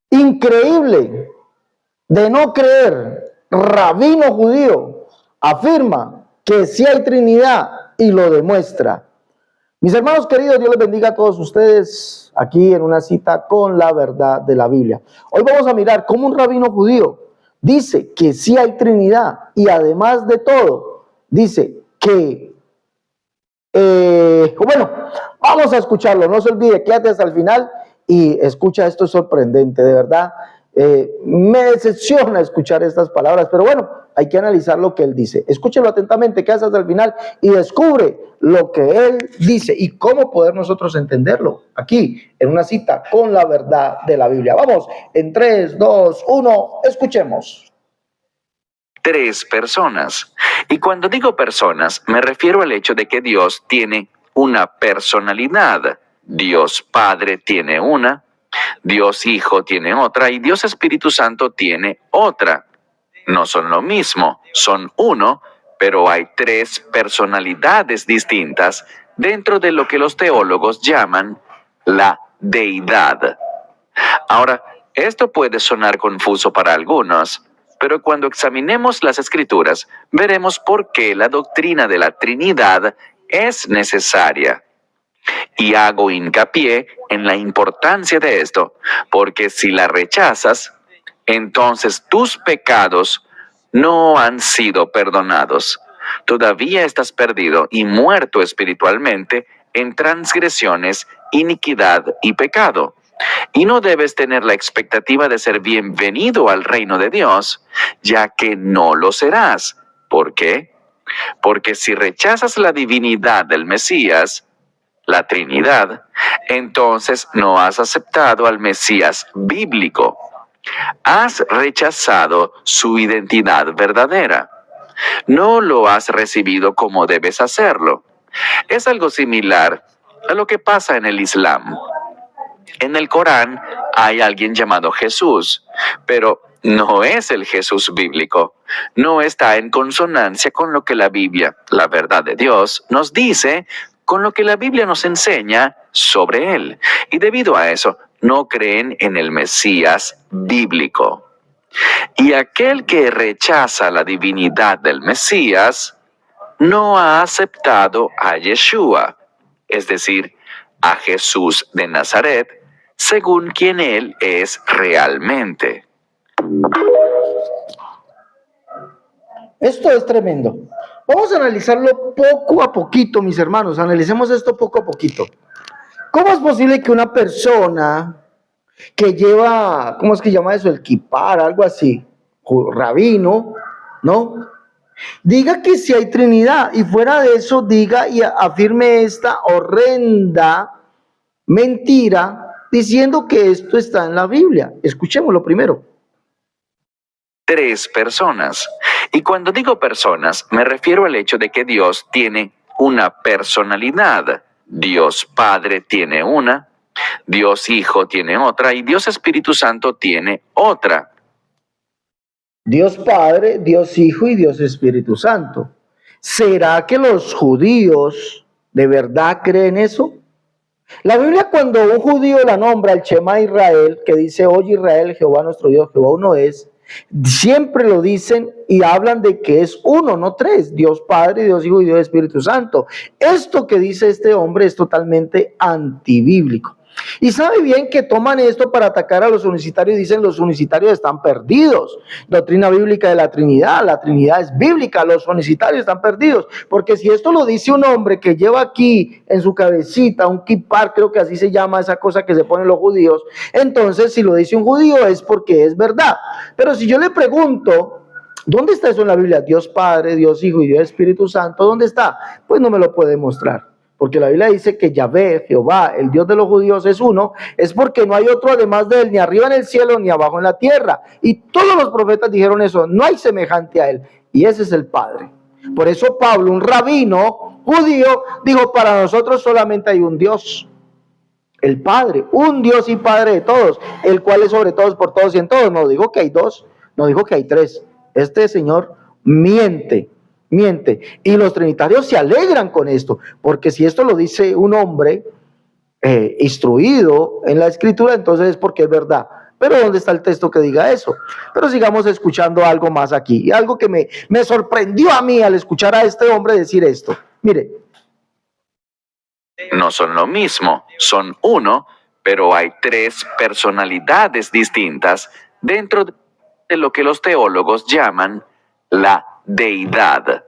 increíble de no creer, rabino judío, afirma que sí hay Trinidad y lo demuestra. Mis hermanos queridos, Dios les bendiga a todos ustedes aquí en una cita con la verdad de la Biblia. Hoy vamos a mirar cómo un rabino judío dice que sí hay Trinidad y además de todo, dice que, bueno, vamos a escucharlo, no se olvide, quédate hasta el final y escucha, esto es sorprendente, de verdad. Me decepciona escuchar estas palabras, pero bueno, hay que analizar lo que él dice. Escúchelo atentamente, quédate hasta el final y descubre lo que él dice y cómo poder nosotros entenderlo aquí en una cita con la verdad de la Biblia. Vamos, en 3, 2, 1, escuchemos. 3 personas. Y cuando digo personas, me refiero al hecho de que Dios tiene una personalidad. Dios Padre tiene una, Dios Hijo tiene otra y Dios Espíritu Santo tiene otra. No son lo mismo, son uno, pero hay 3 personalidades distintas dentro de lo que los teólogos llaman la deidad. Ahora, esto puede sonar confuso para algunos, pero cuando examinemos las Escrituras, veremos por qué la doctrina de la Trinidad es necesaria. Y hago hincapié en la importancia de esto, porque si la rechazas, entonces tus pecados no han sido perdonados. Todavía estás perdido y muerto espiritualmente en transgresiones, iniquidad y pecado. Y no debes tener la expectativa de ser bienvenido al reino de Dios, ya que no lo serás. ¿Por qué? Porque si rechazas la divinidad del Mesías, la Trinidad, entonces no has aceptado al Mesías bíblico. Has rechazado su identidad verdadera. No lo has recibido como debes hacerlo. Es algo similar a lo que pasa en el Islam. En el Corán hay alguien llamado Jesús, pero no es el Jesús bíblico. No está en consonancia con lo que la Biblia, la verdad de Dios, nos dice, con lo que la Biblia nos enseña sobre él. Y debido a eso, no creen en el Mesías bíblico. Y aquel que rechaza la divinidad del Mesías no ha aceptado a Yeshua, es decir, a Jesús de Nazaret, según quien él es realmente. Esto es tremendo. Vamos a analizarlo poco a poquito, mis hermanos. Analicemos esto poco a poquito. ¿Cómo es posible que una persona que lleva, ¿cómo es que llama eso? El kipar, algo así, rabino, ¿no? Diga que si hay Trinidad y fuera de eso diga y afirme esta horrenda mentira diciendo que esto está en la Biblia. Escuchémoslo primero. 3 personas. Y cuando digo personas, me refiero al hecho de que Dios tiene una personalidad. Dios Padre tiene una, Dios Hijo tiene otra y Dios Espíritu Santo tiene otra. Dios Padre, Dios Hijo y Dios Espíritu Santo. ¿Será que los judíos de verdad creen eso? La Biblia, cuando un judío la nombra, el Shema Israel, que dice, oye Israel, Jehová nuestro Dios, Jehová uno es, siempre lo dicen y hablan de que es uno, no 3, Dios Padre, Dios Hijo y Dios Espíritu Santo. Esto que dice este hombre es totalmente antibíblico. Y sabe bien que toman esto para atacar a los unicitarios y dicen los unicitarios están perdidos. Doctrina bíblica de la Trinidad es bíblica, los unicitarios están perdidos. Porque si esto lo dice un hombre que lleva aquí en su cabecita un kippar, creo que así se llama esa cosa que se ponen los judíos, entonces si lo dice un judío es porque es verdad. Pero si yo le pregunto, ¿dónde está eso en la Biblia? Dios Padre, Dios Hijo y Dios Espíritu Santo, ¿dónde está? Pues no me lo puede mostrar. Porque la Biblia dice que Yahvé, Jehová, el Dios de los judíos es uno, es porque no hay otro además de él, ni arriba en el cielo, ni abajo en la tierra. Y todos los profetas dijeron eso, no hay semejante a él. Y ese es el Padre. Por eso Pablo, un rabino judío, dijo, para nosotros solamente hay un Dios, el Padre, un Dios y Padre de todos, el cual es sobre todos, por todos y en todos. No dijo que hay 2, no dijo que hay 3. Este señor miente. Y los trinitarios se alegran con esto, porque si esto lo dice un hombre instruido en la escritura, entonces es porque es verdad. Pero ¿dónde está el texto que diga eso? Pero sigamos escuchando algo más aquí. Y algo que me sorprendió a mí al escuchar a este hombre decir esto. Mire. No son lo mismo, son uno, pero hay tres personalidades distintas dentro de lo que los teólogos llaman la deidad.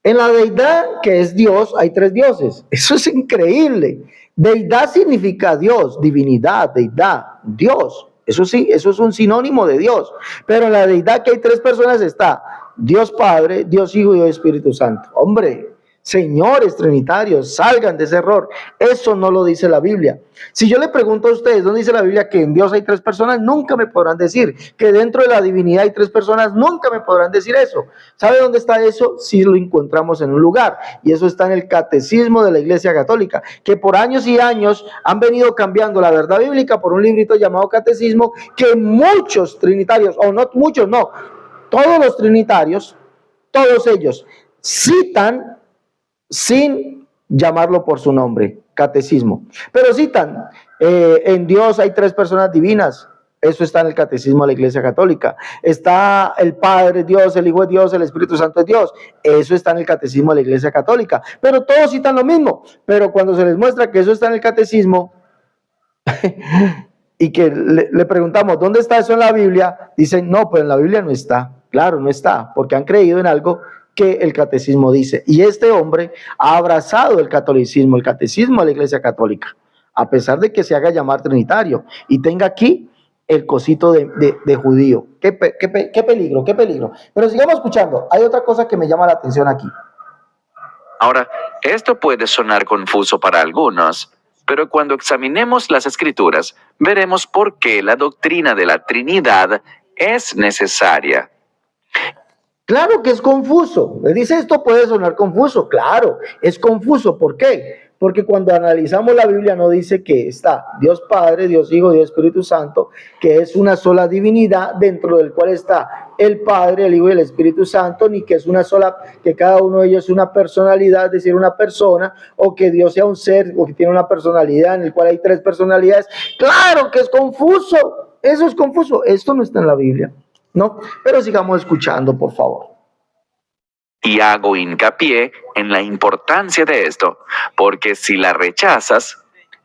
En la deidad, que es Dios, hay tres dioses. Eso es increíble. Deidad significa Dios, divinidad, deidad, Dios. Eso sí, eso es un sinónimo de Dios. Pero en la deidad que hay tres personas está Dios Padre, Dios Hijo y Dios Espíritu Santo. Hombre, señores trinitarios, salgan de ese error. Eso no lo dice la Biblia. Si yo le pregunto a ustedes dónde dice la Biblia que en Dios hay tres personas, nunca me podrán decir. Que dentro de la divinidad hay tres personas, nunca me podrán decir eso. ¿Sabe dónde está eso? Si lo encontramos en un lugar. Y eso está en el Catecismo de la Iglesia Católica, que por años y años han venido cambiando la verdad bíblica por un librito llamado Catecismo, que muchos trinitarios, o no muchos, no, todos los trinitarios, todos ellos citan sin llamarlo por su nombre, catecismo. Pero citan, en Dios hay tres personas divinas. Eso está en el Catecismo de la Iglesia Católica. Está el Padre Dios, el Hijo es Dios, el Espíritu Santo es Dios. Eso está en el Catecismo de la Iglesia Católica. Pero todos citan lo mismo. Pero cuando se les muestra que eso está en el Catecismo y que le preguntamos, ¿dónde está eso en la Biblia? Dicen, no, pues en la Biblia no está. Claro, no está, porque han creído en algo que el catecismo dice. Y este hombre ha abrazado el catolicismo, el catecismo de la Iglesia Católica, a pesar de que se haga llamar trinitario y tenga aquí el cosito de judío. Qué peligro, qué peligro. Pero sigamos escuchando. Hay otra cosa que me llama la atención aquí. Ahora, esto puede sonar confuso para algunos, pero cuando examinemos las Escrituras, veremos por qué la doctrina de la Trinidad es necesaria. Claro que es confuso. Me dice, esto puede sonar confuso. Claro, es confuso. ¿Por qué? Porque cuando analizamos la Biblia no dice que está Dios Padre, Dios Hijo, Dios Espíritu Santo, que es una sola divinidad dentro del cual está el Padre, el Hijo y el Espíritu Santo, ni que es una sola, que cada uno de ellos es una personalidad, es decir, una persona, o que Dios sea un ser, o que tiene una personalidad en el cual hay tres personalidades. Claro que es confuso. Eso es confuso. Esto no está en la Biblia. No, pero sigamos escuchando, por favor. Y hago hincapié en la importancia de esto, porque si la rechazas,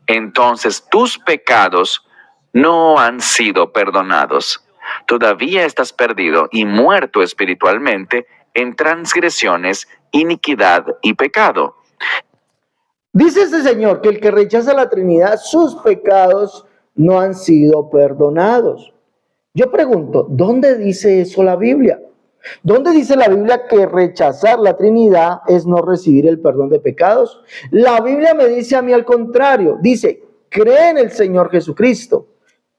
entonces tus pecados no han sido perdonados. Todavía estás perdido y muerto espiritualmente en transgresiones, iniquidad y pecado. Dice este señor que el que rechaza la Trinidad, sus pecados no han sido perdonados. Yo pregunto, ¿dónde dice eso la Biblia? ¿Dónde dice la Biblia que rechazar la Trinidad es no recibir el perdón de pecados? La Biblia me dice a mí al contrario. Dice, cree en el Señor Jesucristo.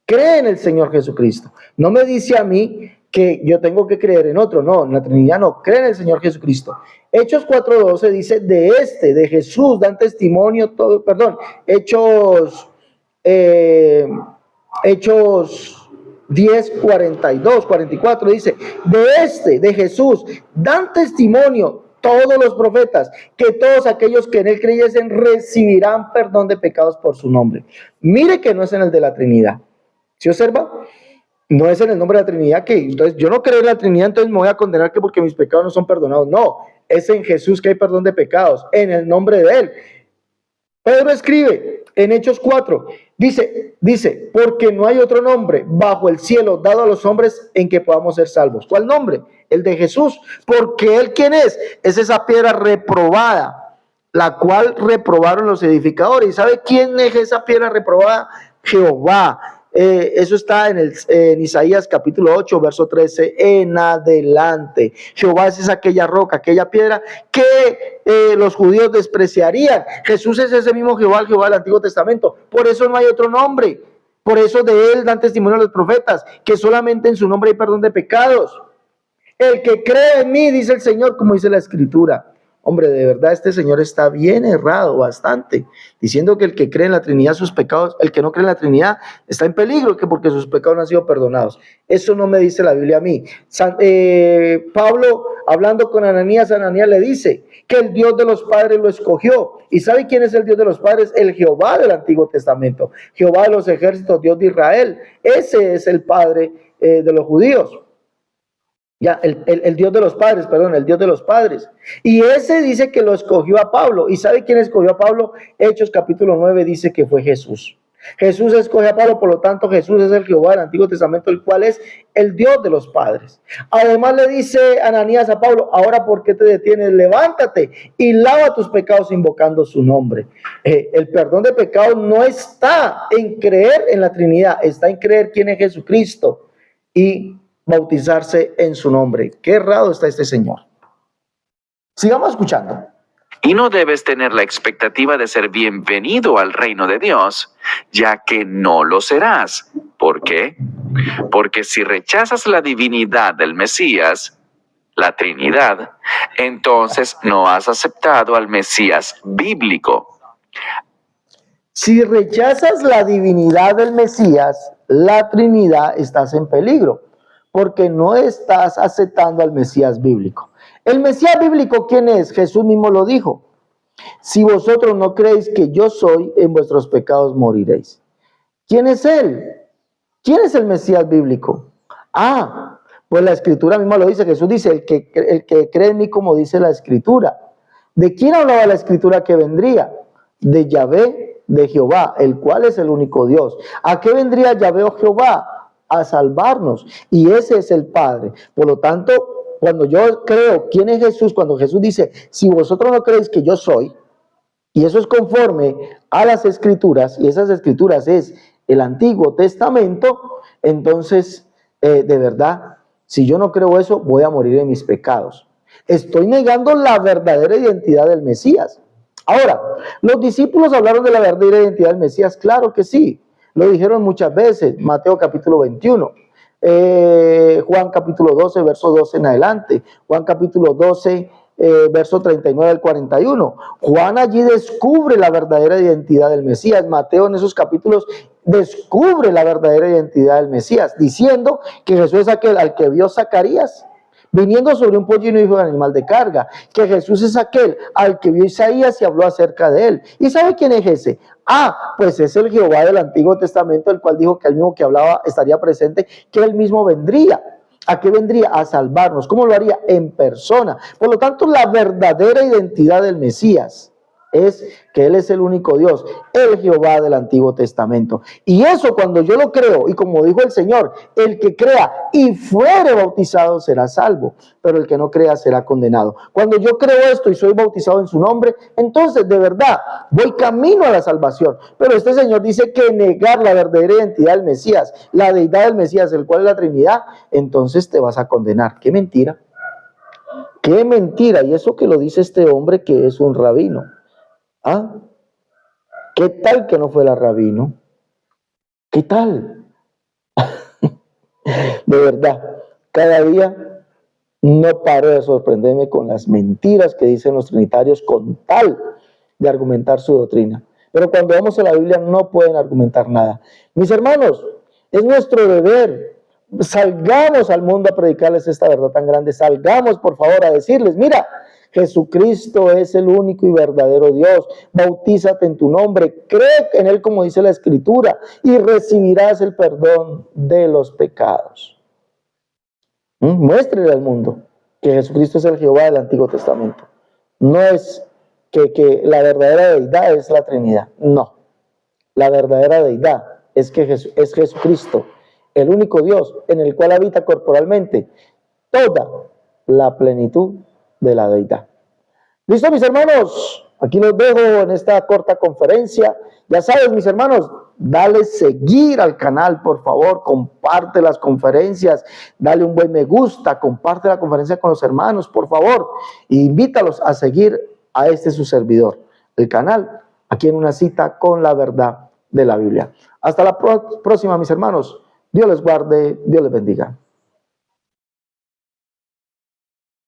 Cree en el Señor Jesucristo. No me dice a mí que yo tengo que creer en otro. No, en la Trinidad no. Cree en el Señor Jesucristo. Hechos 4:12 dice, de Jesús dan testimonio todo, perdón, Hechos 10, 42, 44 dice, de Jesús dan testimonio todos los profetas, que todos aquellos que en él creyesen recibirán perdón de pecados por su nombre. Mire que no es en el de la Trinidad. ¿Sí observa? No es en el nombre de la Trinidad que, entonces yo no creo en la Trinidad, entonces me voy a condenar que porque mis pecados no son perdonados. No, es en Jesús que hay perdón de pecados, en el nombre de él. Pedro escribe en Hechos 4, dice, porque no hay otro nombre bajo el cielo dado a los hombres en que podamos ser salvos. ¿Cuál nombre? El de Jesús. Porque él, ¿quién es? Es esa piedra reprobada, la cual reprobaron los edificadores. ¿Y sabe quién es esa piedra reprobada? Jehová. Eso está en Isaías capítulo 8, verso 13 en adelante. Jehová es aquella roca, aquella piedra que los judíos despreciarían. Jesús es ese mismo Jehová, el Jehová del Antiguo Testamento. Por eso no hay otro nombre. Por eso de él dan testimonio los profetas, que solamente en su nombre hay perdón de pecados. El que cree en mí, dice el Señor, como dice la Escritura. Hombre, de verdad este señor está bien errado bastante, diciendo que el que cree en la Trinidad sus pecados, el que no cree en la Trinidad está en peligro, que porque sus pecados no han sido perdonados. Eso no me dice la Biblia a mí. Pablo, hablando con Ananías, Ananías le dice que el Dios de los padres lo escogió. ¿Y sabe quién es el Dios de los padres? El Jehová del Antiguo Testamento, Jehová de los ejércitos, Dios de Israel. Ese es el Padre de los judíos. Ya, el Dios de los padres, perdón, el Dios de los padres. Y ese dice que lo escogió a Pablo. ¿Y sabe quién escogió a Pablo? Hechos capítulo 9 dice que fue Jesús. Jesús escoge a Pablo, por lo tanto Jesús es el Jehová del Antiguo Testamento, el cual es el Dios de los padres. Además le dice Ananías a Pablo, ahora ¿por qué te detienes? Levántate y lava tus pecados invocando su nombre. El perdón de pecados no está en creer en la Trinidad, está en creer quién es Jesucristo y bautizarse en su nombre. Qué errado está este señor. Sigamos escuchando. Y no debes tener la expectativa de ser bienvenido al reino de Dios, ya que no lo serás. ¿Por qué? Porque si rechazas la divinidad del Mesías, la Trinidad, entonces no has aceptado al Mesías bíblico. Si rechazas la divinidad del Mesías, la Trinidad, estás en peligro, porque no estás aceptando al Mesías bíblico. El Mesías bíblico, ¿quién es? Jesús mismo lo dijo. Si vosotros no creéis que yo soy, en vuestros pecados moriréis. ¿Quién es Él? ¿Quién es el Mesías bíblico? Pues la Escritura misma lo dice. Jesús dice, el que cree en mí, como dice la Escritura. ¿De quién hablaba la Escritura que vendría? De Yahvé, de Jehová, el cual es el único Dios. ¿A qué vendría Yahvé o Jehová? A salvarnos. Y ese es el Padre. Por lo tanto, cuando yo creo quién es Jesús, cuando Jesús dice, si vosotros no creéis que yo soy, y eso es conforme a las Escrituras, y esas Escrituras es el Antiguo Testamento, entonces, de verdad, si yo no creo eso, voy a morir en mis pecados. Estoy negando la verdadera identidad del Mesías. Ahora, ¿los discípulos hablaron de la verdadera identidad del Mesías? Claro que sí, lo dijeron muchas veces, Mateo capítulo 21. Juan capítulo 12, verso 12 en adelante, Juan capítulo 12, verso 39 al 41. Juan allí descubre la verdadera identidad del Mesías. Mateo en esos capítulos descubre la verdadera identidad del Mesías, diciendo que Jesús es aquel al que vio Zacarías viniendo sobre un pollino hijo de animal de carga, que Jesús es aquel al que vio Isaías y habló acerca de él. ¿Y sabe quién es ese? Pues es el Jehová del Antiguo Testamento, el cual dijo que el mismo que hablaba estaría presente, que él mismo vendría. ¿A qué vendría? A salvarnos. ¿Cómo lo haría? En persona. Por lo tanto, la verdadera identidad del Mesías es que Él es el único Dios, el Jehová del Antiguo Testamento. Y eso cuando yo lo creo, y como dijo el Señor, el que crea y fuere bautizado será salvo, pero el que no crea será condenado. Cuando yo creo esto y soy bautizado en su nombre, entonces de verdad voy camino a la salvación. Pero este Señor dice que negar la verdadera identidad del Mesías, la deidad del Mesías, el cual es la Trinidad, entonces te vas a condenar. ¡Qué mentira! ¡Qué mentira! Y eso que lo dice este hombre que es un rabino. ¿Qué tal que no fuera rabino? ¿Qué tal? De verdad, cada día no paro de sorprenderme con las mentiras que dicen los trinitarios con tal de argumentar su doctrina. Pero cuando vamos a la Biblia no pueden argumentar nada. Mis hermanos, es nuestro deber. Salgamos al mundo a predicarles esta verdad tan grande. Salgamos, por favor, a decirles, mira, Jesucristo es el único y verdadero Dios. Bautízate en tu nombre, cree en Él como dice la Escritura y recibirás el perdón de los pecados. Muéstrele al mundo que Jesucristo es el Jehová del Antiguo Testamento. No es que la verdadera deidad es la Trinidad. No, la verdadera deidad es que es Jesucristo, el único Dios en el cual habita corporalmente toda la plenitud de la deidad. ¿Listo, mis hermanos? Aquí los dejo en esta corta conferencia. Ya sabes, mis hermanos, dale seguir al canal, por favor, comparte las conferencias, dale un buen me gusta, comparte la conferencia con los hermanos, por favor, e invítalos a seguir a su servidor, el canal, aquí en Una Cita con la Verdad de la Biblia. Hasta la próxima, mis hermanos. Dios les guarde, Dios les bendiga.